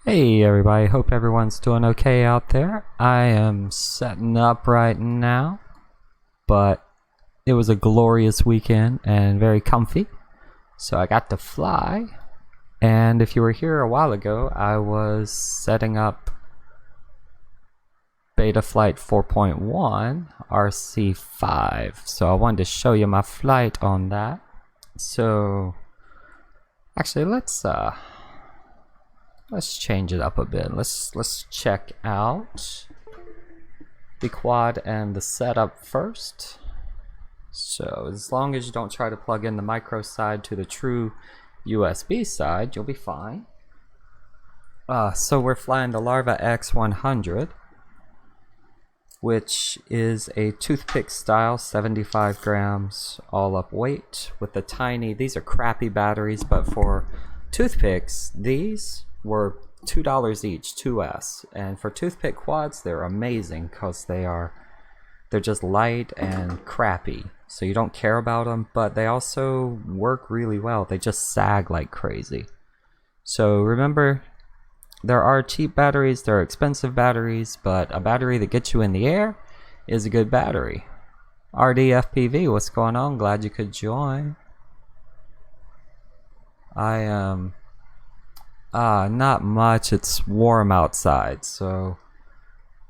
Hey everybody, hope everyone's doing okay out there. I am setting up right now, but it was a glorious weekend and very comfy, so I got to fly. And if you were here a while ago, I was setting up Betaflight 4.1 RC5, so I wanted to show you my flight on that. So actually let's change it up a bit. Let's check out the quad and the setup first. So as long as you don't try to plug in the micro side to the true USB side, you'll be fine. So we're flying the Larva X100, which is a toothpick style, 75 grams all up weight with the tiny, these are crappy batteries, but for toothpicks, these were $2 each, 2S, and for toothpick quads they're amazing because they're just light and crappy, so you don't care about them, but they also work really well. They just sag like crazy. So remember, there are cheap batteries, there are expensive batteries, but a battery that gets you in the air is a good battery. RDFPV, what's going on? Glad you could join. I am not much. It's warm outside, so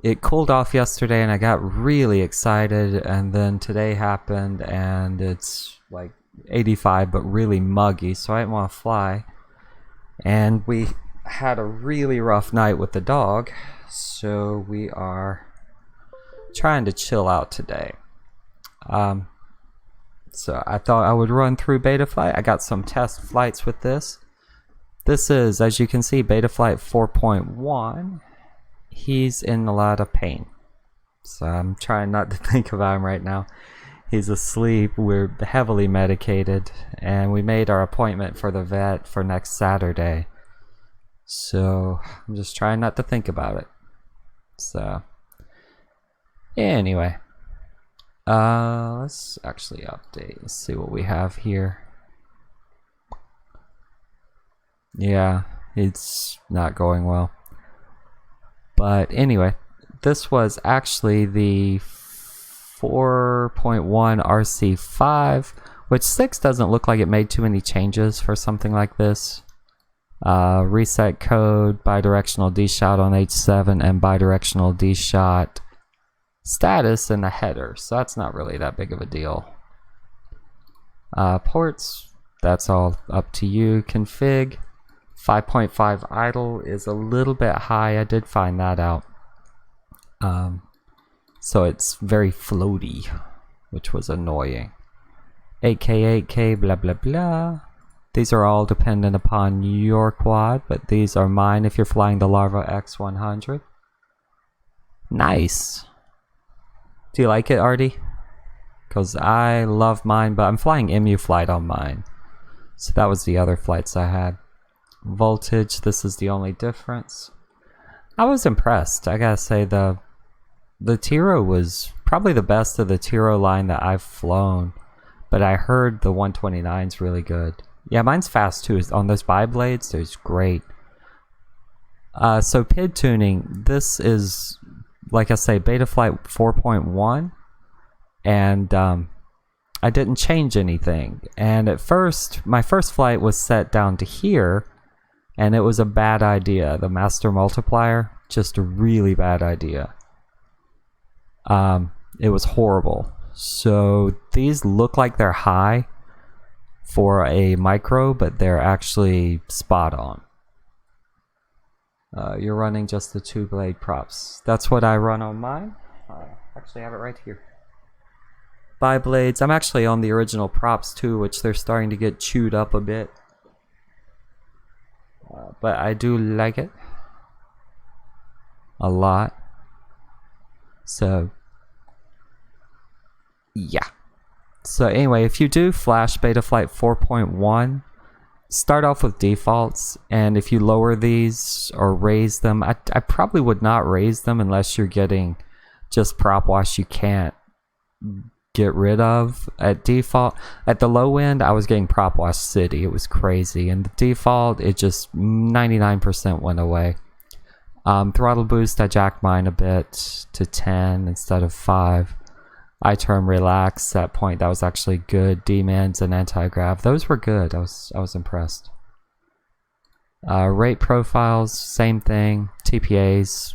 it cooled off yesterday and I got really excited, and then today happened and it's like 85 but really muggy, so I didn't want to fly. And we had a really rough night with the dog, so we are trying to chill out today. So I thought I would run through Betaflight. I got some test flights with this. This is, as you can see, Betaflight 4.1. He's in a lot of pain, so I'm trying not to think about him right now. He's asleep. We're heavily medicated, and we made our appointment for the vet for next Saturday. So I'm just trying not to think about it. So anyway, let's actually update. Let's see what we have here. Yeah, it's not going well. But anyway, this was actually the 4.1 RC5, which 6 doesn't look like it made too many changes for something like this. Reset code, bidirectional D-shot on H7, and bidirectional D-shot status in the header, so that's not really that big of a deal. Ports, that's all up to you. Config. 5.5 idle is a little bit high. I did find that out. So it's very floaty, which was annoying. 8K, 8K, blah blah blah. These are all dependent upon your quad, but these are mine if you're flying the Larva X100. Nice. Do you like it, Artie? Because I love mine, but I'm flying Emuflight on mine. So that was the other flights I had. Voltage, this is the only difference. I was impressed. I gotta say, the Tiro was probably the best of the Tiro line that I've flown, but I heard the 129's really good. Yeah, mine's fast too. On those bi-blades, it's great. So PID tuning, this is, like I say, Betaflight 4.1, and I didn't change anything. And at first, my first flight was set down to here, and it was a bad idea. The master multiplier, just a really bad idea. It was horrible. So these look like they're high for a micro, but they're actually spot on. You're running just the 2-blade props. That's what I run on mine. Actually, I have it right here. Bi-blades. I'm actually on the original props too, which they're starting to get chewed up a bit. But I do like it a lot. So yeah. So anyway, if you do flash Betaflight 4.1, start off with defaults, and if you lower these or raise them, I probably would not raise them unless you're getting just prop wash. You can't get rid of at default. At the low end, I was getting prop wash city. It was crazy. And the default, it just 99% went away. Throttle boost, I jacked mine a bit to 10 instead of 5. I-term relax, that point, that was actually good. Demons and anti-grav, those were good. I was impressed. Rate profiles, same thing. TPAs,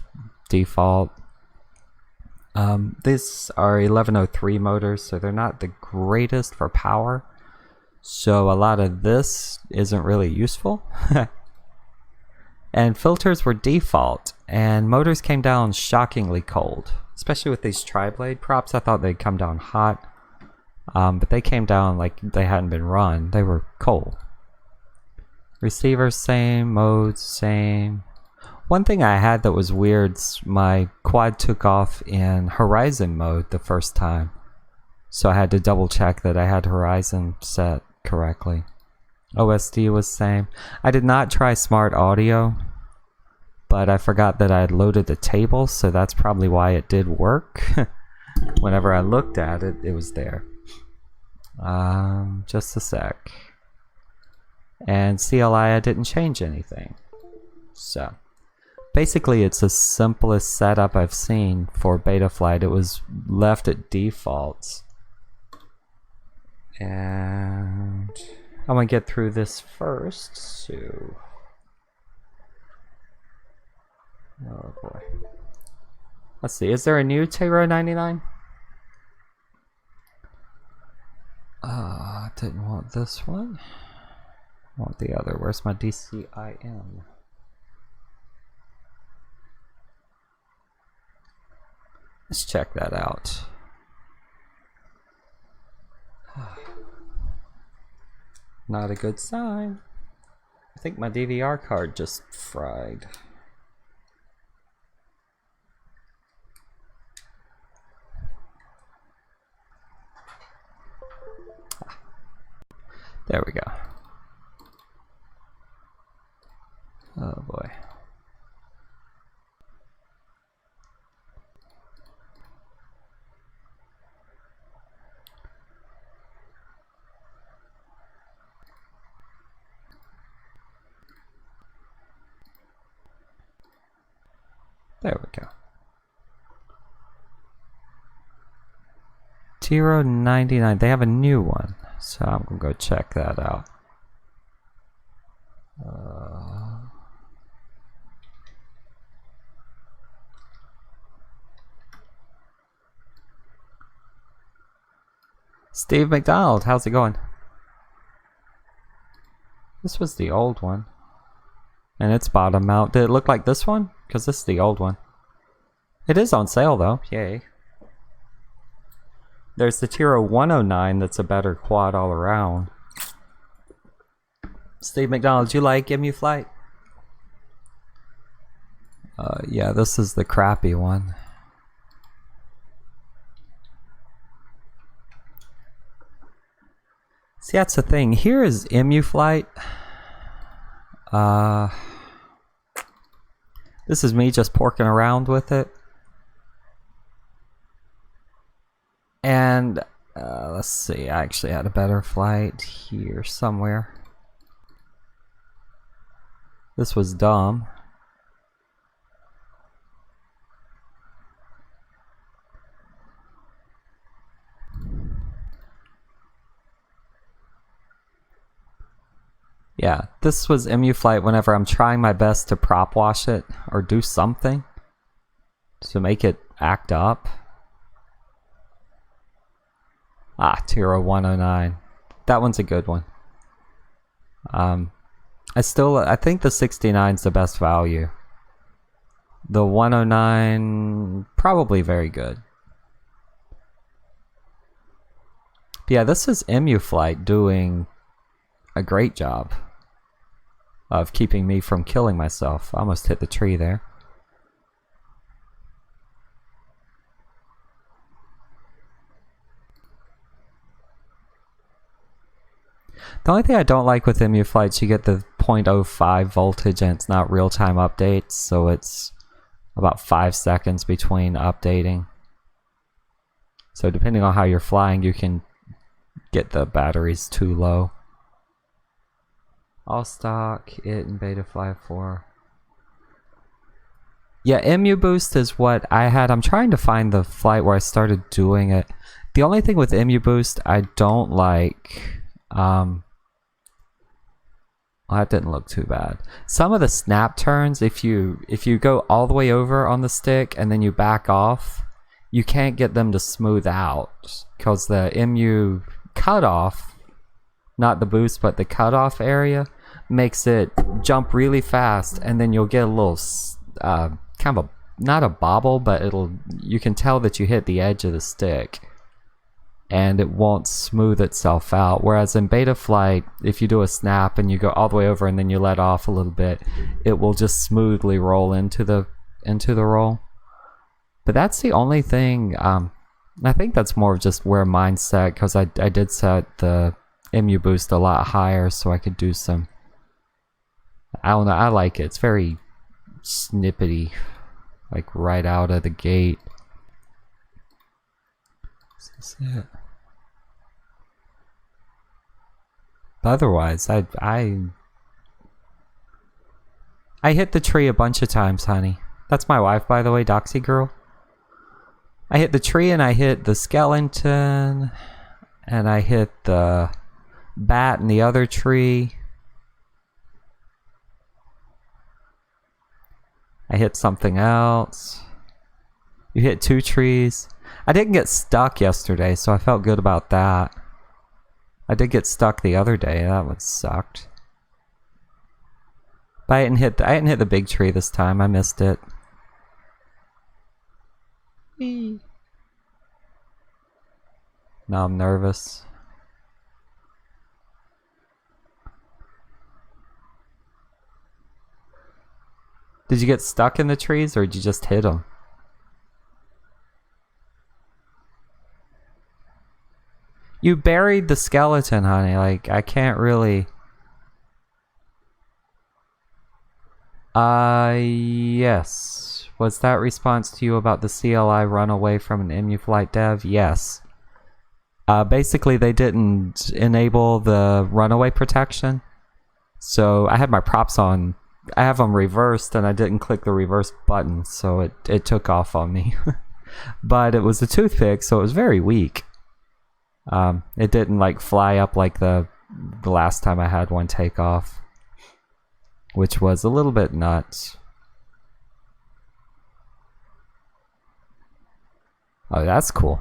default. These are 1103 motors, so they're not the greatest for power. So a lot of this isn't really useful. And filters were default, and motors came down shockingly cold. Especially with these tri-blade props, I thought they'd come down hot. But they came down like they hadn't been run. They were cold. Receivers same, modes same. One thing I had that was weird, my quad took off in horizon mode the first time. So I had to double check that I had horizon set correctly. OSD was same. I did not try smart audio, but I forgot that I had loaded the table, so that's probably why it did work. Whenever I looked at it, it was there. Just a sec. And CLI, I didn't change anything. So basically, it's the simplest setup I've seen for Betaflight. It was left at defaults. And I'm gonna get through this first, so... Oh boy. Let's see, is there a new Tero 99? Didn't want this one. I want the other. Where's my DCIM? Let's check that out. Not a good sign. I think my DVR card just fried. There we go. Oh boy. There we go. Tero 99, they have a new one, so I'm gonna go check that out. Steve McDonald, how's it going? This was the old one. And it's bottom out. Did it look like this one? Because this is the old one. It is on sale though, yay. There's the Tero 109 that's a better quad all around. Steve McDonald, do you like Emuflight? Yeah, this is the crappy one. See, that's the thing. Here is Emuflight. This is me just porking around with it. And let's see, I actually had a better flight here somewhere. This was dumb. Yeah, this was Emuflight whenever I'm trying my best to prop wash it or do something to make it act up. Ah, Tero 109. That one's a good one. I think the 69 is the best value. The 109, probably very good. But yeah, this is Emuflight doing a great job of keeping me from killing myself. I almost hit the tree there. The only thing I don't like with Emuflight is you get the 0.05 voltage and it's not real-time updates, so it's about 5 seconds between updating. So depending on how you're flying, you can get the batteries too low. All stock, it and Betaflight 4. Yeah, Emu Boost is what I had. I'm trying to find the flight where I started doing it. The only thing with Emu Boost I don't like, well, that didn't look too bad. Some of the snap turns, if you go all the way over on the stick and then you back off, you can't get them to smooth out because the Emu cutoff, not the boost, but the cutoff area makes it jump really fast, and then you'll get a little kind of a, not a bobble, but you can tell that you hit the edge of the stick and it won't smooth itself out. Whereas in Betaflight, if you do a snap and you go all the way over and then you let off a little bit, it will just smoothly roll into the roll. But that's the only thing. I think that's more of just where mine's set, because I did set the Emu Boost a lot higher so I could do some, I don't know, I like it. It's very snippety, like right out of the gate. This is it. But otherwise, I hit the tree a bunch of times, honey. That's my wife, by the way, Doxy Girl. I hit the tree and I hit the skeleton and I hit the bat in the other tree. I hit something else. You hit 2 trees. I didn't get stuck yesterday, so I felt good about that. I did get stuck the other day. That one sucked. But I didn't hit the big tree this time. I missed it. Now I'm nervous. Did you get stuck in the trees, or did you just hit them? You buried the skeleton, honey. Like, I can't really... Yes. Was that response to you about the CLI run away from an Emuflight dev? Yes. Basically, they didn't enable the runaway protection. So, I had my props on. I have them reversed, and I didn't click the reverse button, so it took off on me. But it was a toothpick, so it was very weak. It didn't like fly up like the last time I had one take off, which was a little bit nuts. Oh, that's cool.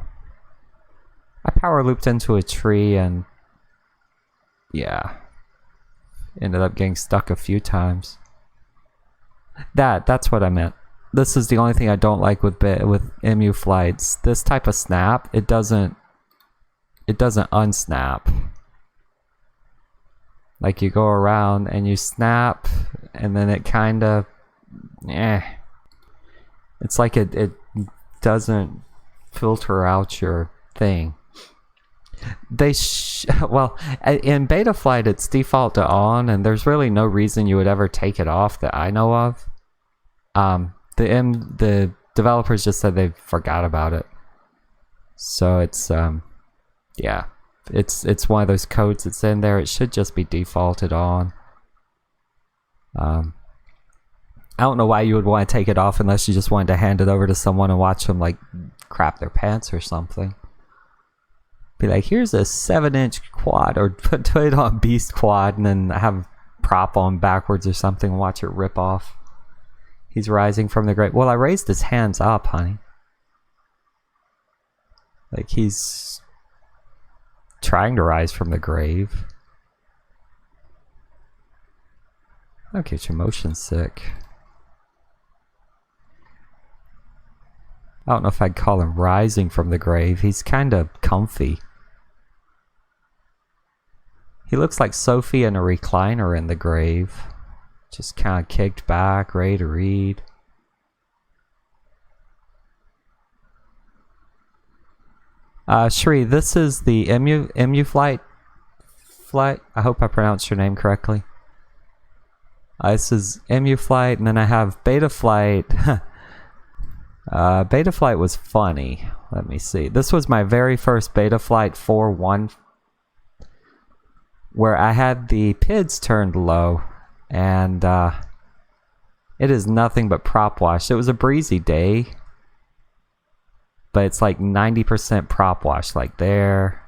I power looped into a tree and yeah, ended up getting stuck a few times. That's what I meant. This is the only thing I don't like with Emuflights. This type of snap, it doesn't unsnap. Like, you go around and you snap and then it kind of it's like it doesn't filter out your thing. Well, in Betaflight it's default to on, and there's really no reason you would ever take it off that I know of. The developers just said they forgot about it. So it's yeah, it's one of those codes that's in there. It should just be defaulted on. I don't know why you would want to take it off unless you just wanted to hand it over to someone and watch them like crap their pants or something. Be like, here's a 7-inch quad, or put it on beast quad and then have prop on backwards or something and watch it rip off. He's rising from the grave. Well, I raised his hands up, honey. Like, he's trying to rise from the grave. Don't get your motion sick. I don't know if I'd call him rising from the grave. He's kind of comfy. He looks like Sophie in a recliner in the grave. Just kind of kicked back, ready to read. Shri, this is the Emuflight flight. I hope I pronounced your name correctly. This is Emuflight, and then I have Betaflight. Betaflight was funny. Let me see. This was my very first Betaflight 4.1 where I had the PIDs turned low and it is nothing but prop wash. It was a breezy day, but it's like 90% prop wash, like there,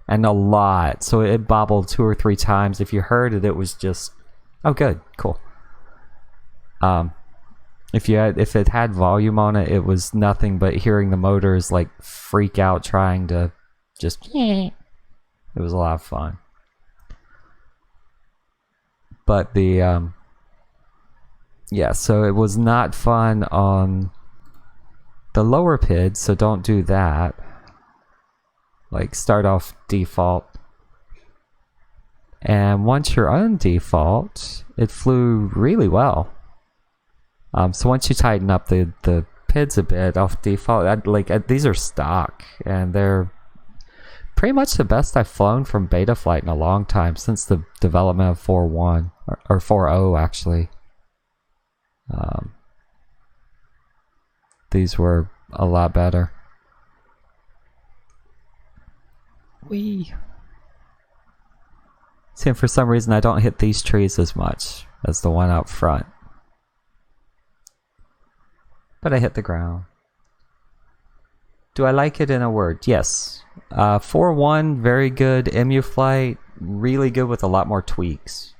and a lot. So it bobbled 2 or 3 times. If you heard it, it was just, oh good, cool. If it had volume on it, it was nothing but hearing the motors like freak out trying to just, it was a lot of fun. But the yeah, so it was not fun on the lower PID, so don't do that. Like start off default. And once you're on default, it flew really well. So once you tighten up the PIDs a bit off default, these are stock, and they're pretty much the best I've flown from Betaflight in a long time, since the development of 4.1 or 4.0 actually. These were a lot better. Whee! See, and for some reason I don't hit these trees as much as the one out front. But I hit the ground. Do I like it in a word? Yes. 4.1, very good. Emuflight, really good with a lot more tweaks.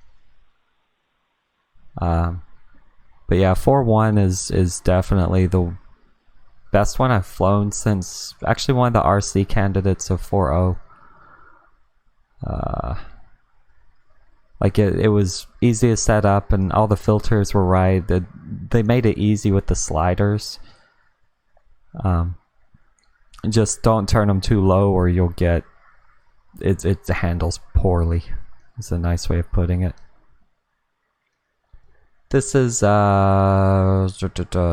But yeah, 4.1 is definitely the best one I've flown since, actually one of the RC candidates of 4.0. Like it was easy to set up and all the filters were right. They made it easy with the sliders. Just don't turn them too low or you'll get it handles poorly. Is a nice way of putting it. This is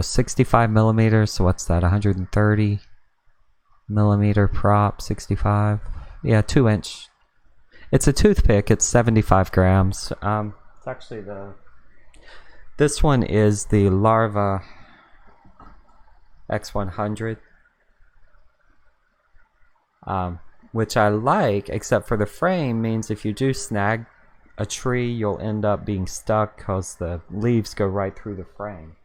65 millimeters, so what's that, 130 millimeter prop, 65, yeah, 2-inch. It's a toothpick. It's 75 grams. It's actually this one is the Larva X100, which I like, except for the frame means if you do snag a tree, you'll end up being stuck because the leaves go right through the frame,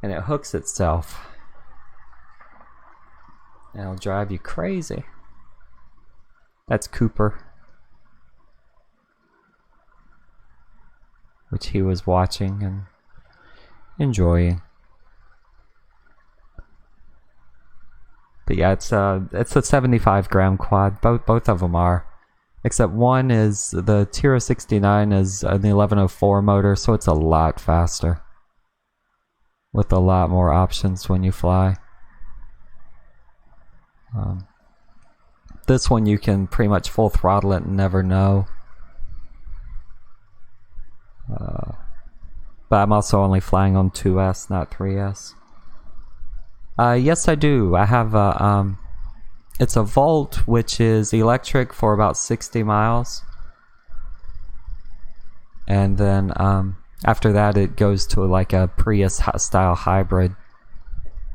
and it hooks itself, and it'll drive you crazy. That's Cooper, which he was watching and enjoying. But yeah, it's a 75 gram quad. Both of them are, except one is the Tiro 69 is an 1104 motor, so it's a lot faster with a lot more options when you fly. This one you can pretty much full throttle it and never know. But I'm also only flying on 2S, not 3S. Yes, I do. I have a, it's a Volt, which is electric for about 60 miles. And then after that it goes to like a Prius style hybrid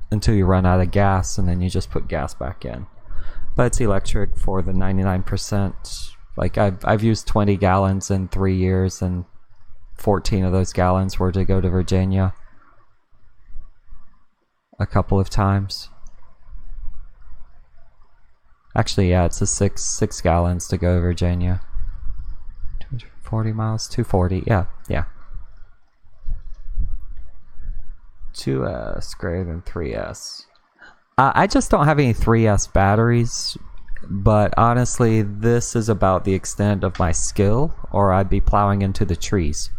until you run out of gas, and then you just put gas back in. But it's electric for the 99%. Like I've used 20 gallons in 3 years, and 14 of those gallons were to go to Virginia a couple of times. Actually, yeah, it's a six gallons to go to Virginia. 240 miles, 240, yeah. 2S greater than 3S. I just don't have any 3S batteries, but honestly, this is about the extent of my skill, or I'd be plowing into the trees.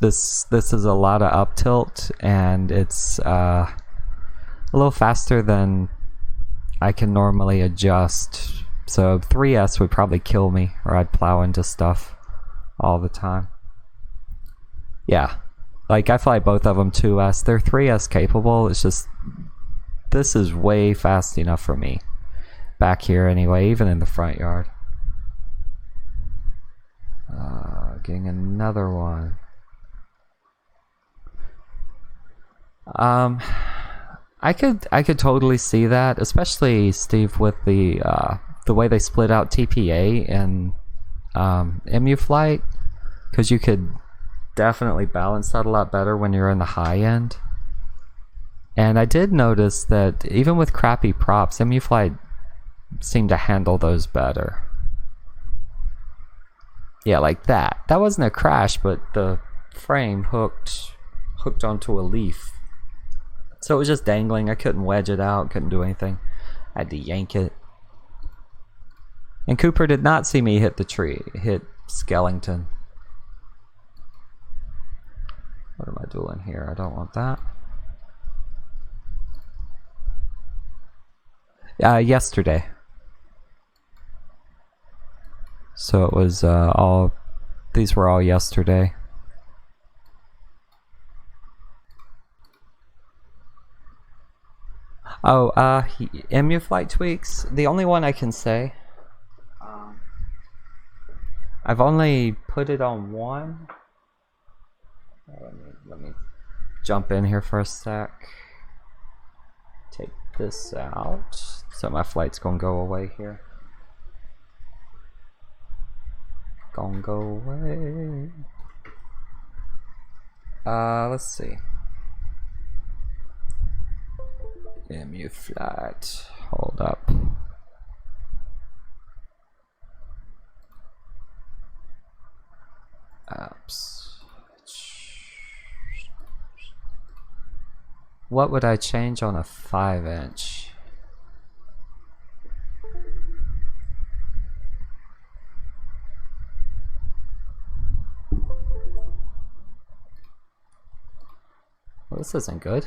This is a lot of up tilt, and it's a little faster than I can normally adjust. So 3S would probably kill me, or I'd plow into stuff all the time. Yeah. Like, I fly both of them 2S. They're 3S capable. It's just, this is way fast enough for me. Back here anyway, even in the front yard. Getting another one. Um, I could totally see that, especially Steve with the way they split out TPA and Emuflight, because you could definitely balance that a lot better when you're in the high end. And I did notice that even with crappy props, Emuflight seemed to handle those better. Yeah, like that. That wasn't a crash, but the frame hooked onto a leaf. So it was just dangling. I couldn't wedge it out, couldn't do anything. I had to yank it. And Cooper did not see me hit the tree, hit Skellington. What am I doing here? I don't want that. Yesterday. So it was these were all yesterday. Oh, Emuflight tweaks. The only one I can say. I've only put it on one. Let me jump in here for a sec. Take this out. So my flight's gonna go away here. Gonna go away. Let's see. Emuflight. Hold up. Apps. What would I change on a 5-inch? Well, this isn't good.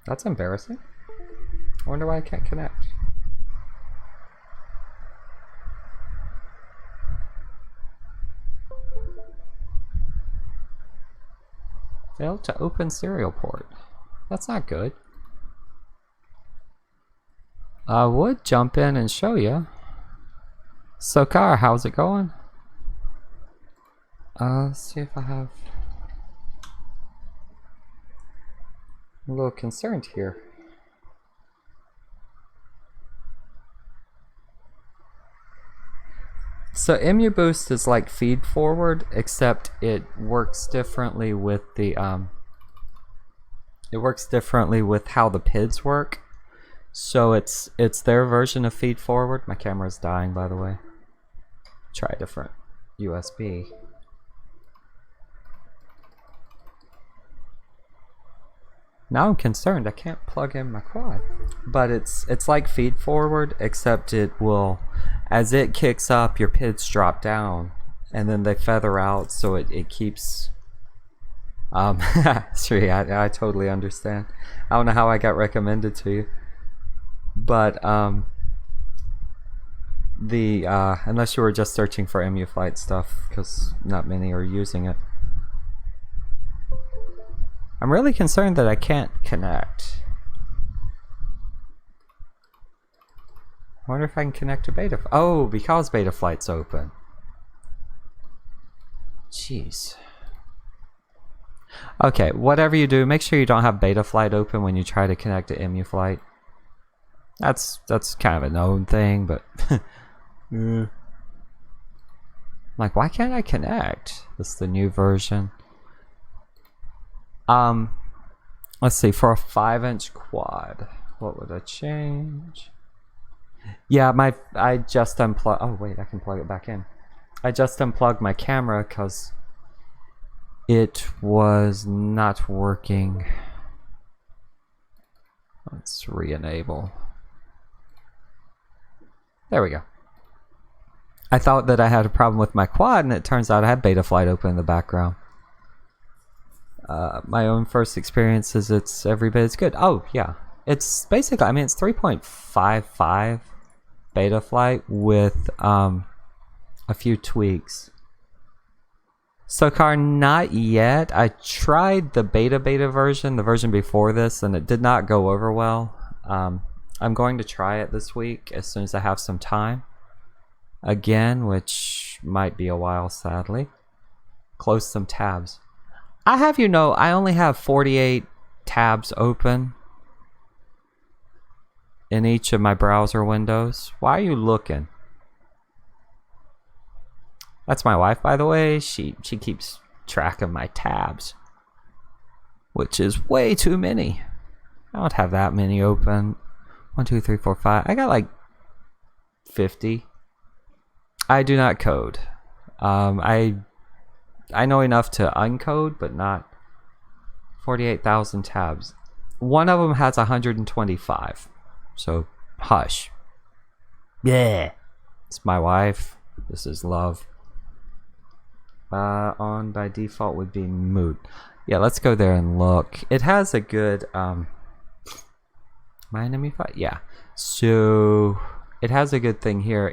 That's embarrassing. I wonder why I can't connect. Failed to open serial port. That's not good. I would jump in and show you. So Car, how's it going? Let's see if I have... I'm a little concerned here. So EmuBoost is like feed forward, except it works differently with the it works differently with how the PIDs work. So it's their version of feed forward. My camera's dying, by the way. Try a different USB. Now I'm concerned I can't plug in my quad. But it's like feed forward, except it will, as it kicks up, your PIDs drop down and then they feather out, so it keeps sorry, I totally understand. I don't know how I got recommended to you. But unless you were just searching for Emuflight stuff, because not many are using it. I'm really concerned that I can't connect. I wonder if I can connect to Beta. Oh, because Betaflight's open. Jeez. Okay, whatever you do, make sure you don't have Betaflight open when you try to connect to Emuflight. That's kind of a known thing, but like, why can't I connect? This is the new version. Let's see, for a 5-inch quad, what would I change? Yeah, I just unplugged. Oh wait, I can plug it back in. I just unplugged my camera because it was not working. Let's re-enable. There we go. I thought that I had a problem with my quad, and it turns out I had Betaflight open in the background. My own first experience is it's every bit as good. Oh yeah, it's basically, I mean, it's 3.55 Betaflight with a few tweaks. So Car, not yet. I tried the beta version, the version before this, and it did not go over well. I'm going to try it this week as soon as I have some time. Again, which might be a while, sadly. Close some tabs. I have you know, I only have 48 tabs open in each of my browser windows. Why are you looking? That's my wife, by the way. She keeps track of my tabs, which is way too many. I don't have that many open. 1, 2, 3, 4, 5. I got like 50. I do not code. I know enough to uncode, but not 48,000 tabs. One of them has 125. So, hush. Yeah. It's my wife. This is love. On by default would be mood. Yeah, let's go there and look. It has a good my enemy fight. Yeah. So it has a good thing here.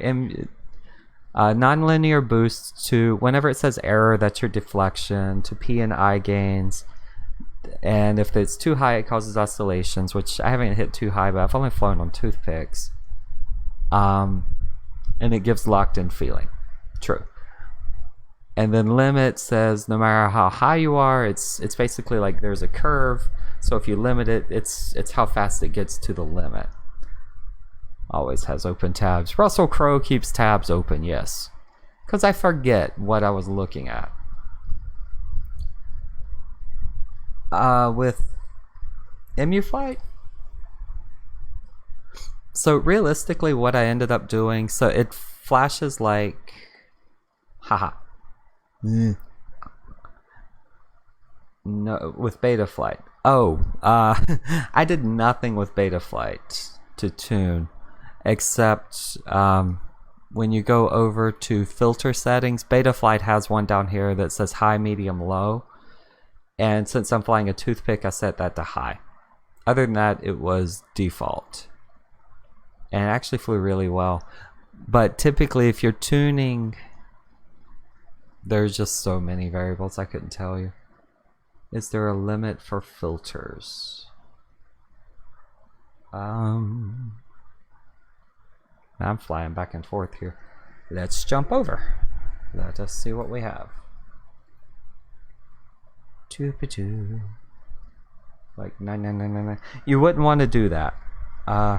Non-linear boost to whenever it says error, that's your deflection, to P and I gains. And if it's too high, it causes oscillations, which I haven't hit too high, but I've only flown on toothpicks. And it gives locked in feeling. True. And then limit says no matter how high you are, it's basically like there's a curve. So if you limit it, it's how fast it gets to the limit. Always has open tabs. Russell Crowe keeps tabs open, yes. Because I forget what I was looking at. With Emuflight? So realistically what I ended up doing, so it flashes like... Haha. No, with Betaflight. Oh, I did nothing with Betaflight to tune, except when you go over to filter settings, Betaflight has one down here that says high, medium, low. And since I'm flying a toothpick, I set that to high. Other than that, it was default. And it actually flew really well. But typically, if you're tuning... There's just so many variables I couldn't tell you. Is there a limit for filters? I'm flying back and forth here. Let's jump over. Let us see what we have. Like 9999. You wouldn't want to do that.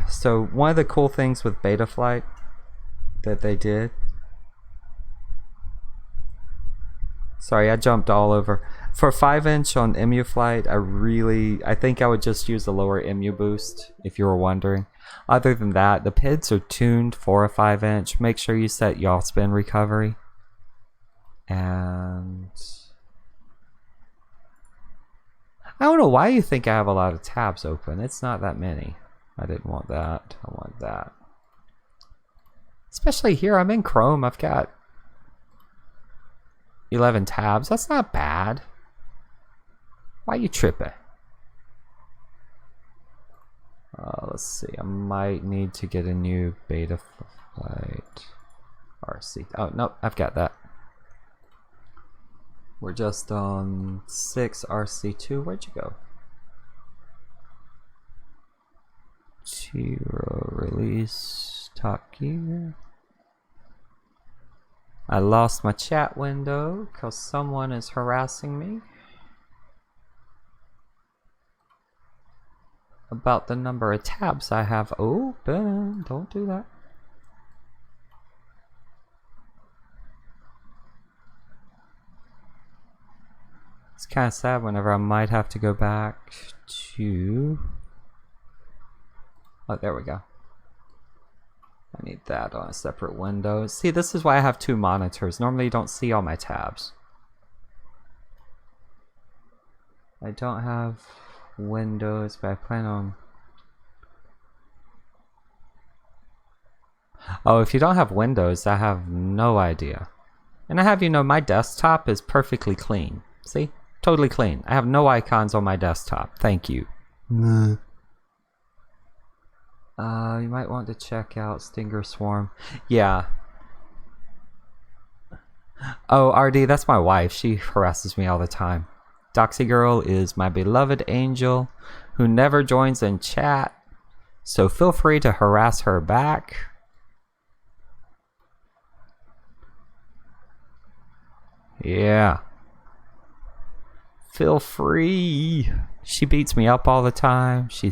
So one of the cool things with Betaflight that they did. Sorry, I jumped all over. For 5-inch on Emuflight, I think I would just use the lower Emu boost, if you were wondering. Other than that, the PIDs are tuned for a 5-inch. Make sure you set yaw spin recovery. And... I don't know why you think I have a lot of tabs open. It's not that many. I didn't want that. I want that. Especially here, I'm in Chrome. I've got 11 tabs. That's not bad. Why you tripping? Let's see. I might need to get a new Betaflight RC. Oh, nope. I've got that. We're just on 6 RC2. Where'd you go? 0 release. Tachyon. I lost my chat window because someone is harassing me about the number of tabs I have open. Don't do that. It's kind of sad whenever I might have to go back to... Oh, there we go. I need that on a separate window. See, this is why I have 2 monitors. Normally you don't see all my tabs. I don't have Windows, but I plan on... Oh, if you don't have Windows, I have no idea. And I have, you know, my desktop is perfectly clean. See? Totally clean. I have no icons on my desktop. Thank you. You might want to check out Stinger Swarm. Yeah. Oh, RD, that's my wife. She harasses me all the time. Doxy Girl is my beloved angel who never joins in chat. So feel free to harass her back. Yeah. Feel free. She beats me up all the time. She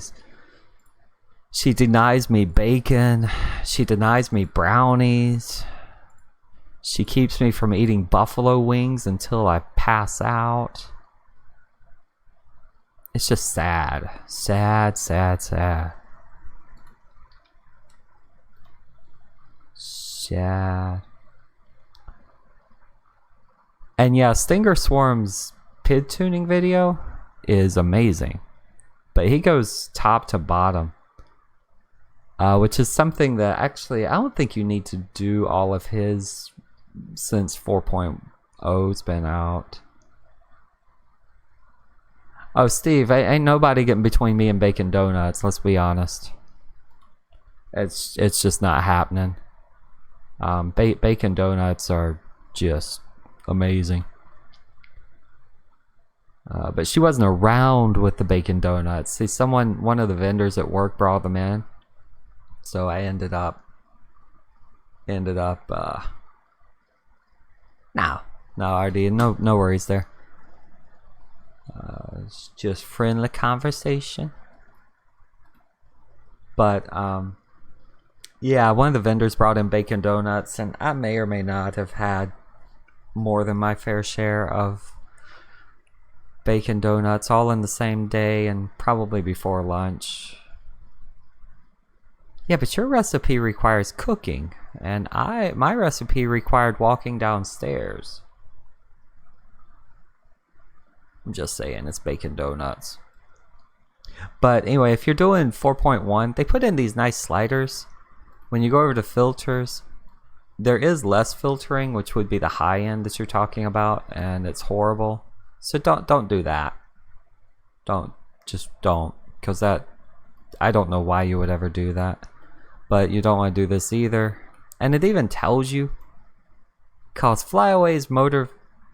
denies me bacon. She denies me brownies. She keeps me from eating buffalo wings until I pass out. It's just sad. Sad, sad, sad. Sad. And yeah, Stinger Swarm's PID tuning video is amazing. But he goes top to bottom. Which is something that actually I don't think you need to do all of his since 4.0's been out. Oh, Steve, ain't nobody getting between me and Bacon Donuts, let's be honest. It's just not happening. Bacon Donuts are just amazing. But she wasn't around with the Bacon Donuts. See, one of the vendors at work brought them in. So I ended up no, RD, no worries there. It's just friendly conversation. But yeah, one of the vendors brought in Bacon Donuts, and I may or may not have had more than my fair share of Bacon Donuts all in the same day and probably before lunch. Yeah, but your recipe requires cooking, and my recipe required walking downstairs. I'm just saying, it's Bacon Donuts. But anyway, if you're doing 4.1, they put in these nice sliders. When you go over to filters, there is less filtering, which would be the high end that you're talking about, and it's horrible. So don't do that. Don't, because that, I don't know why you would ever do that. But you don't want to do this either. And it even tells you, cause flyaways, motor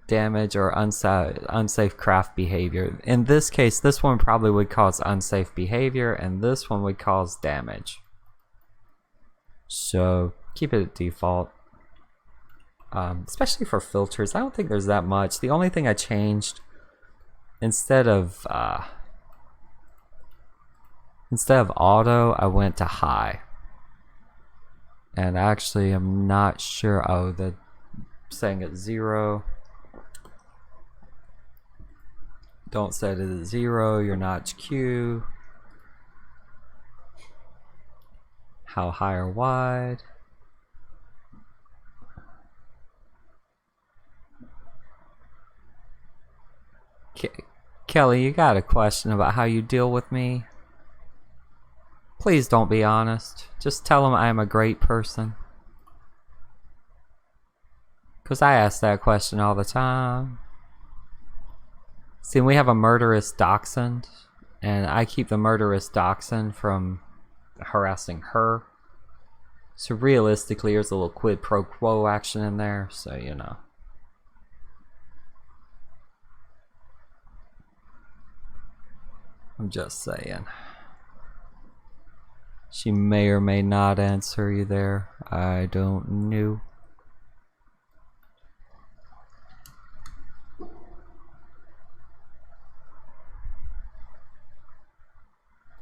damage, or unsafe craft behavior. In this case, this one probably would cause unsafe behavior, and this one would cause damage. So keep it at default. Especially for filters, I don't think there's that much. The only thing I changed, instead of auto, I went to high. And actually, I'm not sure. Oh, the saying it's 0. Don't set it at 0. Your notch Q. How high or wide? Kelly, you got a question about how you deal with me? Please don't be honest. Just tell them I am a great person. Because I ask that question all the time. See, we have a murderous dachshund, and I keep the murderous dachshund from harassing her. So realistically, there's a little quid pro quo action in there, so you know. I'm just saying. She may or may not answer you there. I don't know.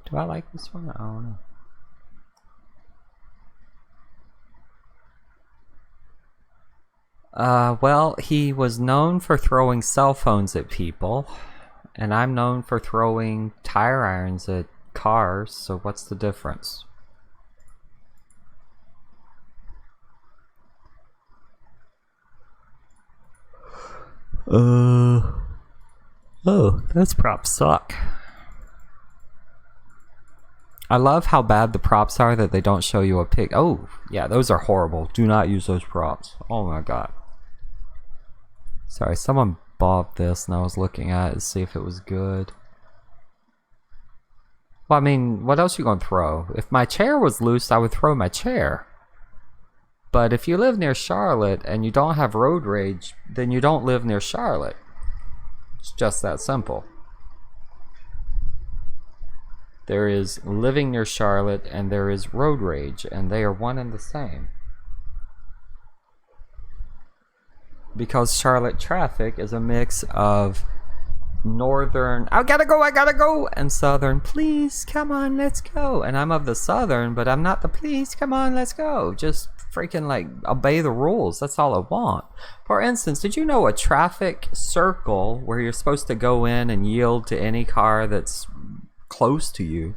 Do I like this one? I don't know. Well, he was known for throwing cell phones at people, and I'm known for throwing tire irons at cars, so what's the difference? Oh, those props suck. I love how bad the props are that they don't show you a pic. Oh, yeah, those are horrible. Do not use those props. Oh my god. Sorry, someone bought this and I was looking at it to see if it was good. Well, I mean, what else you gonna throw? If my chair was loose, I would throw my chair. But if you live near Charlotte and you don't have road rage, then you don't live near Charlotte. It's just that simple. There is living near Charlotte, and there is road rage, and they are one and the same. Because Charlotte traffic is a mix of northern, I gotta go, and southern, please, come on, let's go. And I'm of the southern, but I'm not the please, come on, let's go. Just freaking like obey the rules. That's all I want. For instance, did you know a traffic circle where you're supposed to go in and yield to any car that's close to you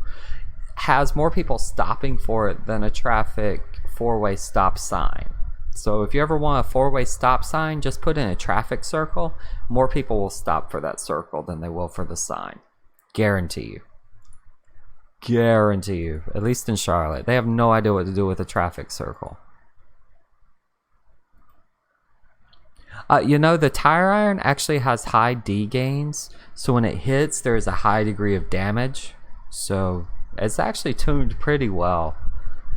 has more people stopping for it than a traffic four-way stop sign? So if you ever want a four-way stop sign, just put in a traffic circle. More people will stop for that circle than they will for the sign. Guarantee you. Guarantee you. At least in Charlotte. They have no idea what to do with a traffic circle. You know, the tire iron actually has high D gains. So when it hits, there's a high degree of damage. So it's actually tuned pretty well.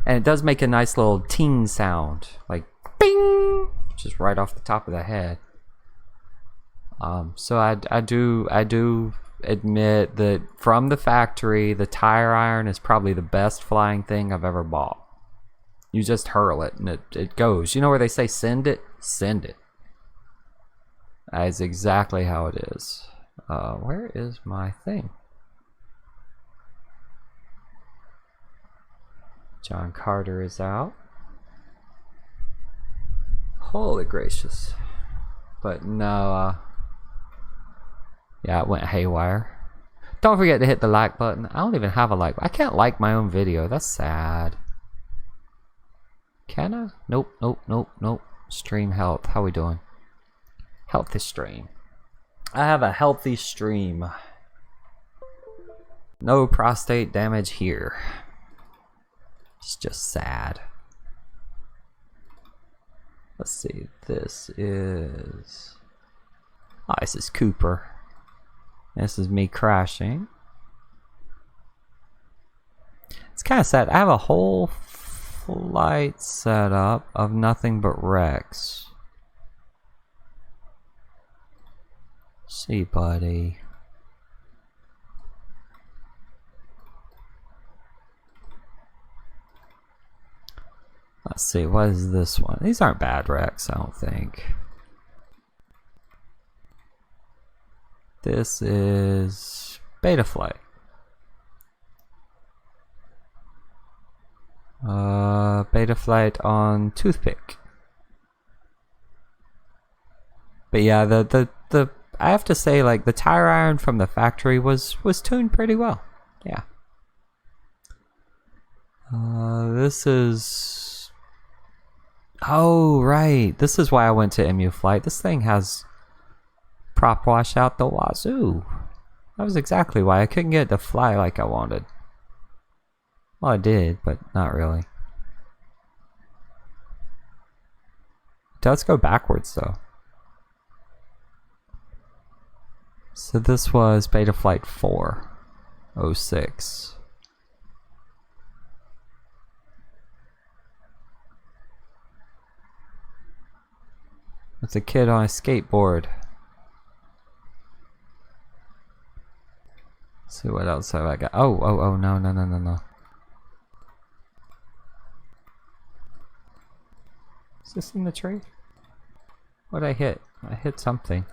And it does make a nice little ting sound. Like, bing! Just right off the top of the head. So I do admit that from the factory, the tire iron is probably the best flying thing I've ever bought. You just hurl it and it goes. You know where they say send it? Send it. That is exactly how it is. Where is my thing? John Carter is out. Holy gracious. But no, yeah, it went haywire. Don't forget to hit the like button. I don't even have a like. I can't like my own video. That's sad. Can I? Nope. Stream health. How we doing? Healthy stream. I have a healthy stream. No prostate damage here. It's just sad. Let's see. This is Cooper. This is me crashing. It's kind of sad. I have a whole flight set up of nothing but wrecks. See, buddy. Let's see, what is this one? These aren't bad wrecks, I don't think. This is Betaflight. Betaflight on toothpick. But yeah, the I have to say, like, the tire iron from the factory was tuned pretty well. Yeah. This is... Oh, right. This is why I went to Emuflight. This thing has prop wash out the wazoo. That was exactly why I couldn't get it to fly like I wanted. Well, I did, but not really. It does go backwards, though. So this was Betaflight 406. It's a kid on a skateboard. Let's see what else have I got. Oh, no. Is this in the tree? What'd I hit? I hit something.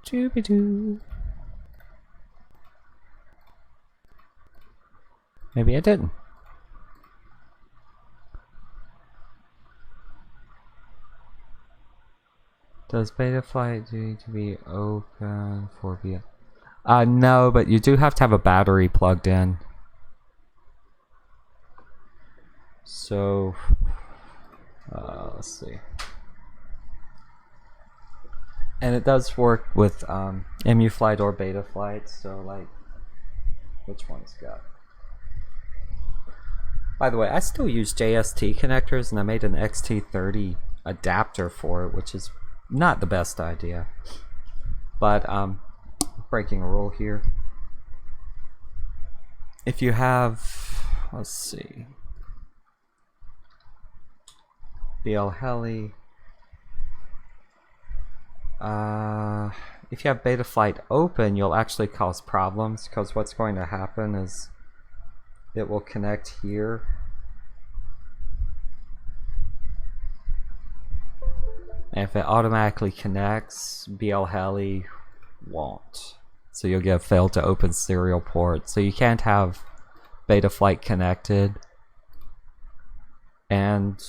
Doobie-doo. Maybe I didn't. Does Betaflight need to be open for VR? No, but you do have to have a battery plugged in. So, let's see. And it does work with Emuflight or Betaflight, so like, which one's got? By the way, I still use JST connectors, and I made an XT30 adapter for it, which is not the best idea. But breaking a rule here. If you have, let's see, BL Heli. if you have Betaflight open, you'll actually cause problems, because what's going to happen is it will connect here. And if it automatically connects, BL Heli won't. So you'll get a failed to open serial port. So you can't have Betaflight connected and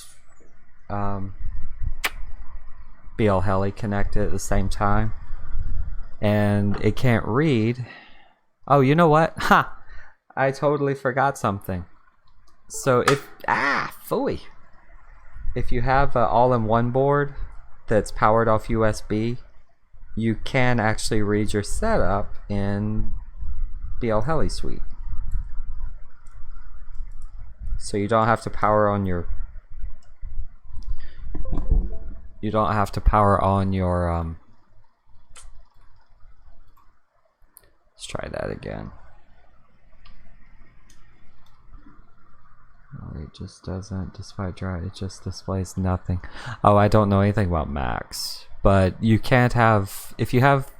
BL Heli connected at the same time. And it can't read. Oh, you know what? Ha! I totally forgot something. So if phooey. If you have an all-in-one board that's powered off USB, you can actually read your setup in BL Heli Suite. So you don't have to power on your let's try that again. Oh, it just doesn't display dry, it just displays nothing. Oh, I don't know anything about Macs, but you can't have, if you have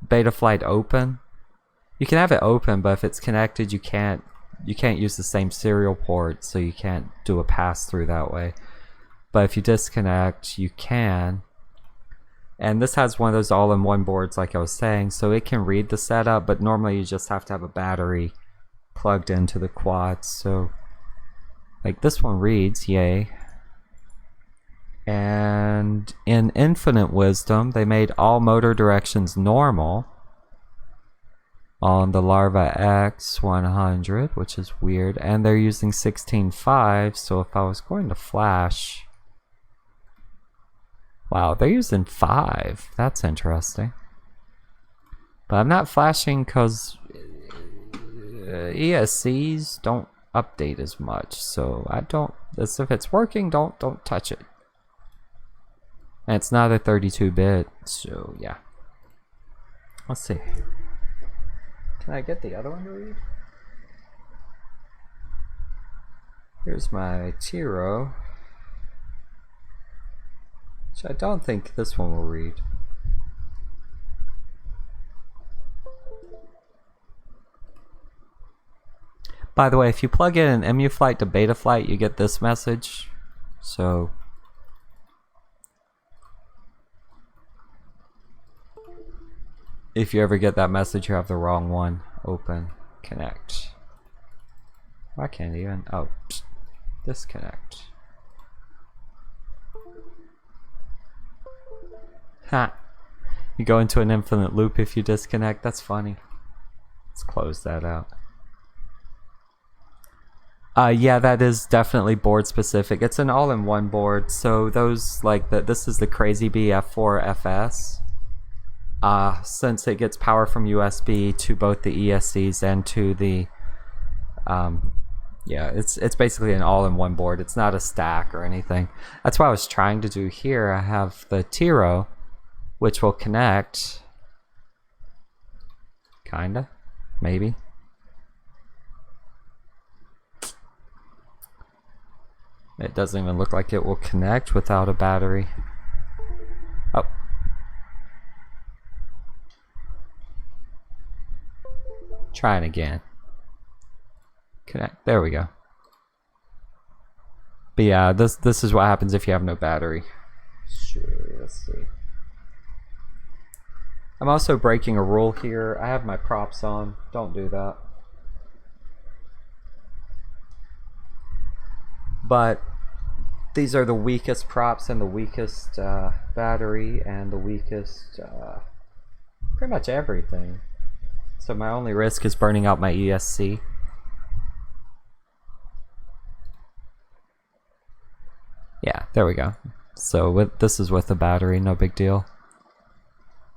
Betaflight open, you can have it open, but if it's connected, you can't use the same serial port, so you can't do a pass-through that way. But if you disconnect, you can. And this has one of those all-in-one boards, like I was saying, so it can read the setup, but normally you just have to have a battery plugged into the quad. So, like this one reads, yay. And in infinite wisdom, they made all motor directions normal on the Larva X100, which is weird, and they're using 16.5, so if I was going to flash, wow, they're using 5, that's interesting. But I'm not flashing because ESCs don't update as much, so I don't, as if it's working, don't touch it. And it's not a 32-bit, so yeah. Let's see. Can I get the other one to read? Here's my Tiro, which I don't think this one will read. By the way, if you plug in an Emuflight to Betaflight, you get this message. So if you ever get that message, you have the wrong one. Open, connect. I can't even. Oh, disconnect. Ha! You go into an infinite loop if you disconnect. That's funny. Let's close that out. Yeah, that is definitely board specific. It's an all-in-one board. So those like this is the Crazy Bee F4 FS. Since it gets power from USB to both the ESCs and to the yeah, it's basically an all-in-one board. It's not a stack or anything. That's what I was trying to do here. I have the Tiro, which will connect, kinda, maybe. It doesn't even look like it will connect without a battery. Oh. Trying again. Connect. There we go. But yeah, this is what happens if you have no battery. Sure, let's see. I'm also breaking a rule here. I have my props on. Don't do that. But these are the weakest props and the weakest battery and the weakest pretty much everything. So my only risk is burning out my ESC. Yeah, there we go. So this is with the battery, no big deal.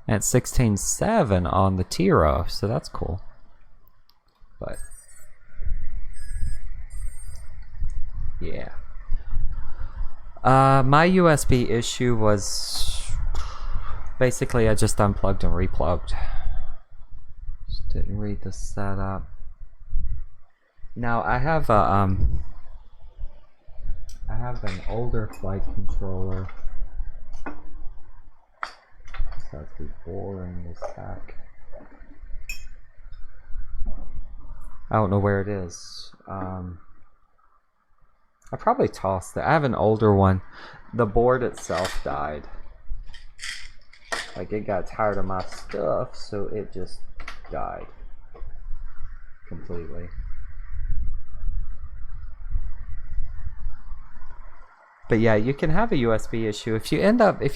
And it's 16.7 on the Tiro, so that's cool. But yeah. My USB issue was basically I just unplugged and replugged. Just didn't read the setup. Now I have a I have an older flight controller. That's the boring as heck. I don't know where it is. I probably tossed it. I have an older one. The board itself died. Like, it got tired of my stuff, so it just died completely. But yeah, you can have a USB issue if you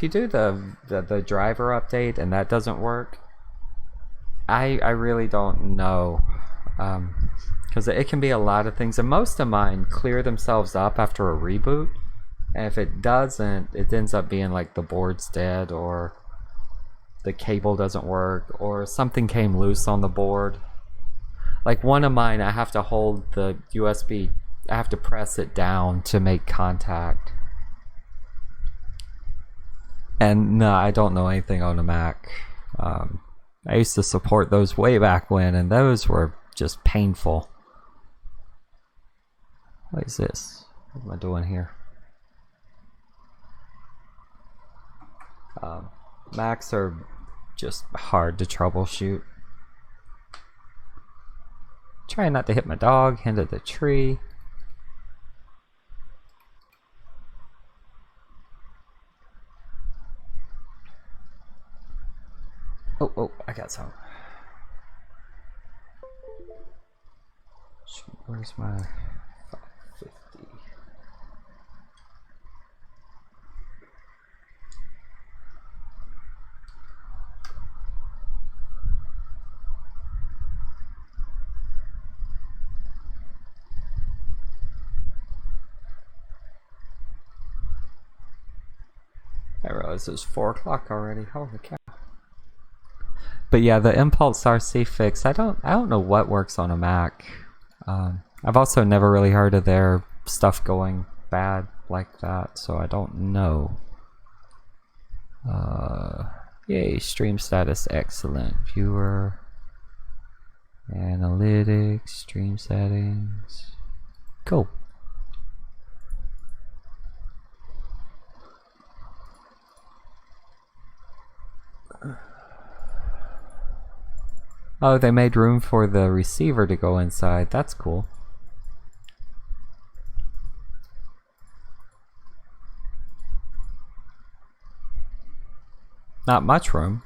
do the driver update and that doesn't work. I really don't know, because it can be a lot of things, and most of mine clear themselves up after a reboot, and if it doesn't, it ends up being like the board's dead, or the cable doesn't work, or something came loose on the board. Like one of mine, I have to hold the USB, I have to press it down to make contact. And no, I don't know anything on a Mac. I used to support those way back when, and those were just painful. What is this? What am I doing here? Macs are just hard to troubleshoot. Trying not to hit my dog into the tree. Oh, I got some. Where's my 550? I realized it was 4 o'clock already. Holy cow. But yeah, the Impulse RC fix, I don't know what works on a Mac. I've also never really heard of their stuff going bad like that, so I don't know. Yay, stream status excellent. Viewer, analytics, stream settings. Cool. Oh, they made room for the receiver to go inside. That's cool. Not much room.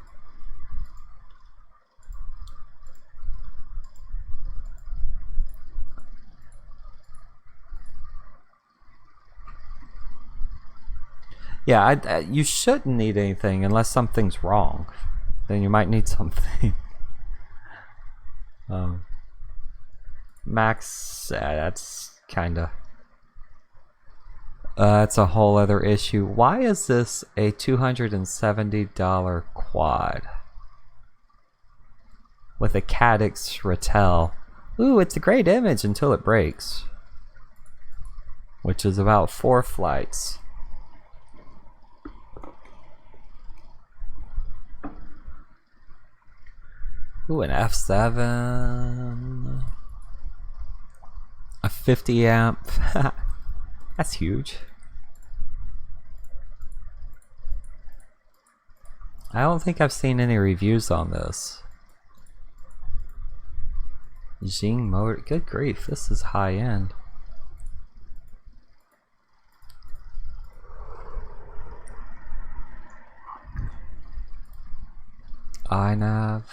Yeah, you shouldn't need anything unless something's wrong. Then you might need something. Max, that's kinda... that's a whole other issue. Why is this a $270 quad? With a Cadix Ratel. Ooh, it's a great image until it breaks. Which is about 4 flights. Ooh, an F7. A 50 amp. That's huge. I don't think I've seen any reviews on this. Eachine Motors. Good grief, this is high end. iNav.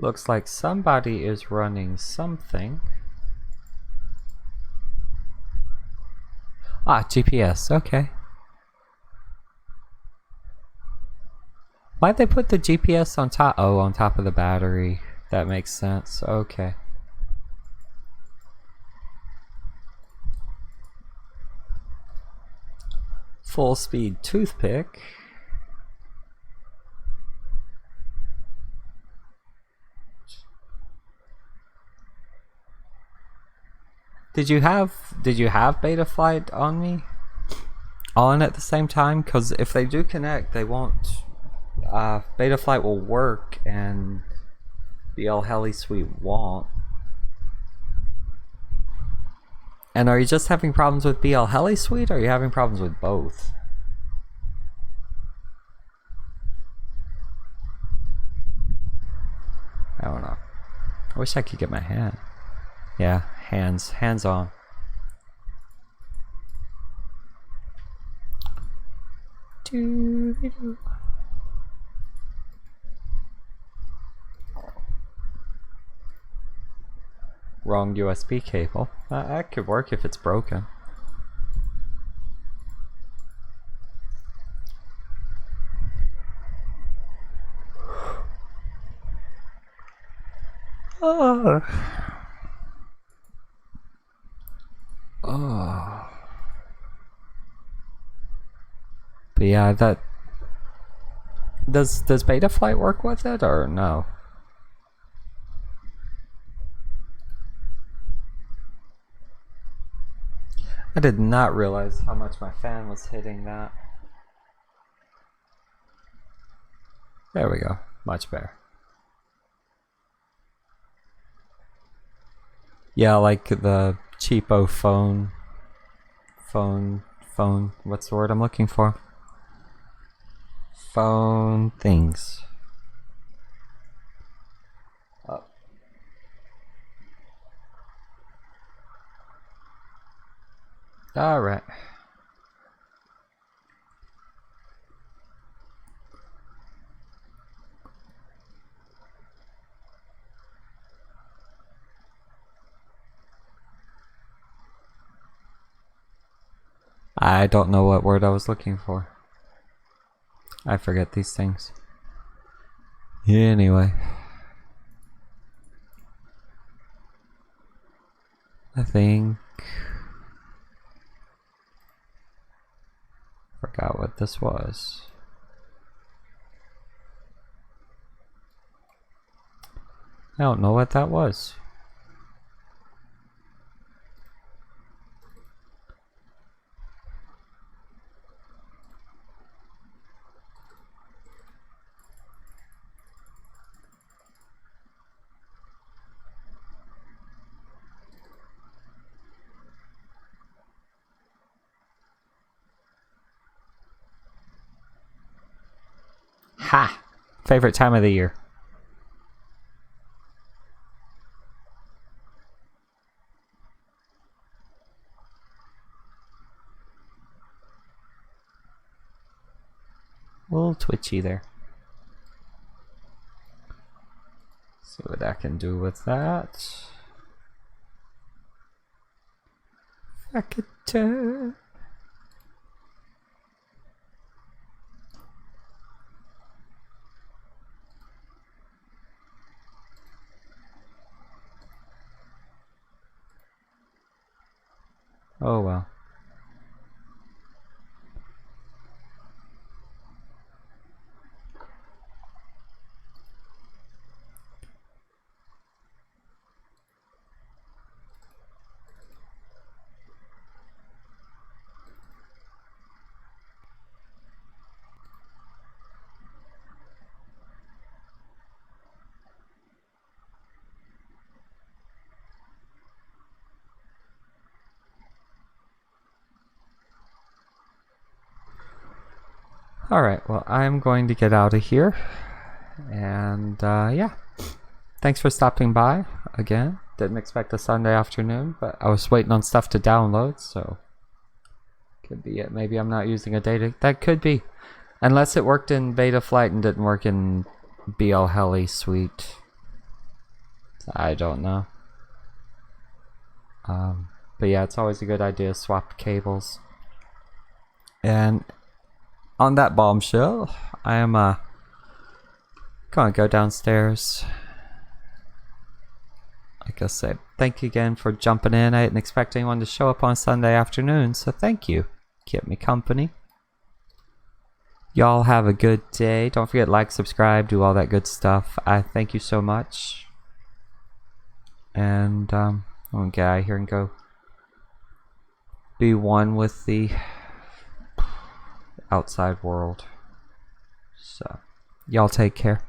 Looks like somebody is running something. Ah, GPS, okay. Why'd they put the GPS on top? Oh, on top of the battery. That makes sense, okay. Full speed toothpick. Did you have Betaflight on me? On at the same time? Because if they do connect, they won't. Betaflight will work and BL Heli Suite won't. And are you just having problems with BL Heli Suite, or are you having problems with both? I don't know. I wish I could get my hand. Yeah, hands on. Wrong USB cable. That could work if it's broken. Oh. But yeah, that does Betaflight work with it or no? I did not realize how much my fan was hitting that. There we go. Much better. Yeah, like the cheapo phone, what's the word I'm looking for? Phone things. Oh. All right. I don't know what word I was looking for. I forget these things. Anyway. I think... Forgot what this was. I don't know what that was. Ha! Favorite time of the year. A little twitchy there. See what I can do with that. I could turn. Oh well. Alright, well, I'm going to get out of here. And, yeah. Thanks for stopping by again. Didn't expect a Sunday afternoon, but I was waiting on stuff to download, so... Could be it. Maybe I'm not using a data... That could be. Unless it worked in Betaflight and didn't work in BL Heli Suite. I don't know. But yeah, it's always a good idea to swap cables. And... on that bombshell, I am gonna go downstairs. Like I said, thank you again for jumping in. I didn't expect anyone to show up on Sunday afternoon, so thank you. Keep me company. Y'all have a good day. Don't forget to like, subscribe, do all that good stuff. I thank you so much. And I'm gonna get out of here and go be one with the outside world. So, y'all take care.